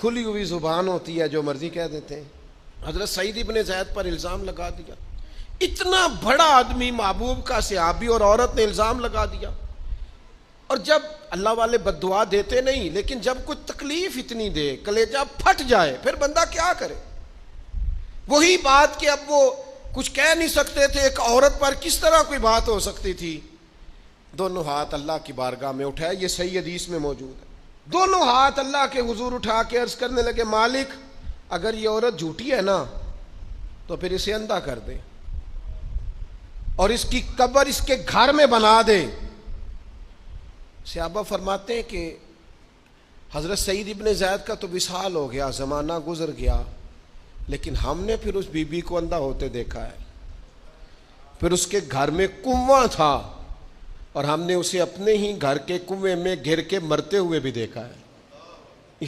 کھلی ہوئی زبان ہوتی ہے، جو مرضی کہہ دیتے ہیں۔ حضرت سعید ابن زید پر الزام لگا دیا، اتنا بڑا آدمی، محبوب کا صحابی، اور عورت نے الزام لگا دیا۔ اور جب اللہ والے بد دعا دیتے نہیں، لیکن جب کوئی تکلیف اتنی دے، کلیجہ پھٹ جائے، پھر بندہ کیا کرے؟ وہی بات کہ اب وہ کچھ کہہ نہیں سکتے تھے، ایک عورت پر کس طرح کوئی بات ہو سکتی تھی؟ دونوں ہاتھ اللہ کی بارگاہ میں اٹھائے، یہ صحیح حدیث میں موجود ہے۔ دونوں ہاتھ اللہ کے حضور اٹھا کے عرض کرنے لگے، مالک اگر یہ عورت جھوٹی ہے نا تو پھر اسے اندھا کر دے اور اس کی قبر اس کے گھر میں بنا دے۔ صحابہ فرماتے ہیں کہ حضرت سعید ابن زید کا تو وصال ہو گیا، زمانہ گزر گیا، لیکن ہم نے پھر اس بی بی کو اندھا ہوتے دیکھا ہے۔ پھر اس کے گھر میں کنواں تھا اور ہم نے اسے اپنے ہی گھر کے کنویں میں گر کے مرتے ہوئے بھی دیکھا ہے۔